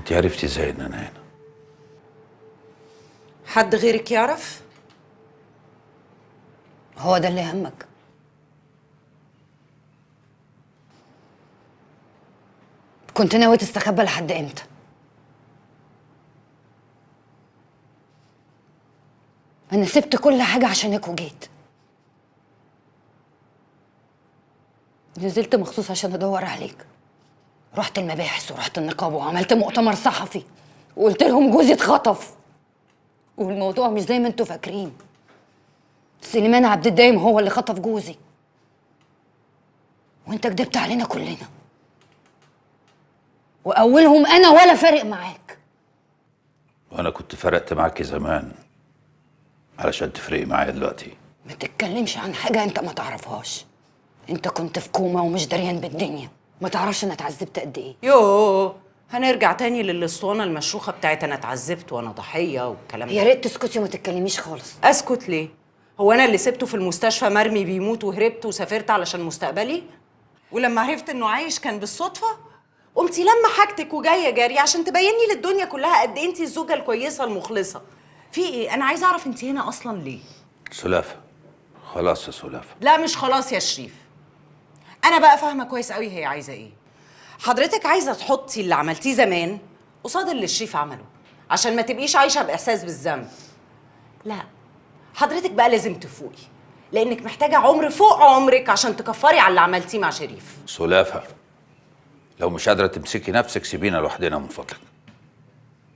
انت عرفتي ازاي ان انا هنا؟ حد غيرك يعرف؟ هو ده اللي يهمك؟ كنت ناوي تستخبى لحد امتى؟ انا سبت كل حاجه عشانك وجيت. نزلت مخصوص عشان ادور عليك. رحت المباحث ورحت النقابه وعملت مؤتمر صحفي وقلت لهم جوزي اتخطف. والموضوع مش زي ما انتوا فاكرين. سليمان عبد الدايم هو اللي خطف جوزي. وانت كدبت علينا كلنا. واولهم انا ولا فارق معاك. وانا كنت فرقت معاكي زمان علشان تفرقي معايا دلوقتي. ما تتكلمش عن حاجه انت ما تعرفهاش. انت كنت في كوما ومش دريان بالدنيا. ما تعرفش انا اتعذبت قد ايه. يوه، هنرجع تاني للاسطوانه المشروخه بتاعت انا اتعذبت وانا ضحيه والكلام ده. يا ريت تسكتي وما تتكلميش خالص. اسكت ليه؟ هو انا اللي سبته في المستشفى مرمي بيموت وهربت وسافرت علشان مستقبلي؟ ولما عرفت انه عايش كان بالصدفه؟ قمتي لما حاجتك وجايه جاري عشان تبيني للدنيا كلها قد ايه انتي الزوجه الكويسه المخلصه. في ايه؟ انا عايزه اعرف انتي هنا اصلا ليه؟ سلافة، خلاص يا سلافة. لا مش خلاص يا شريف. انا بقى فاهمه كويس قوي هي عايزه ايه. حضرتك عايزه تحطي اللي عملتيه زمان قصاد اللي شريف عمله عشان ما تبقيش عايشه باحساس بالذنب. لا، حضرتك بقى لازم تفوقي لانك محتاجه عمر فوق عمرك عشان تكفري على اللي عملتيه مع شريف. سلافة، لو مش قادرة تمسكي نفسك سيبينا لوحدنا من فضلك.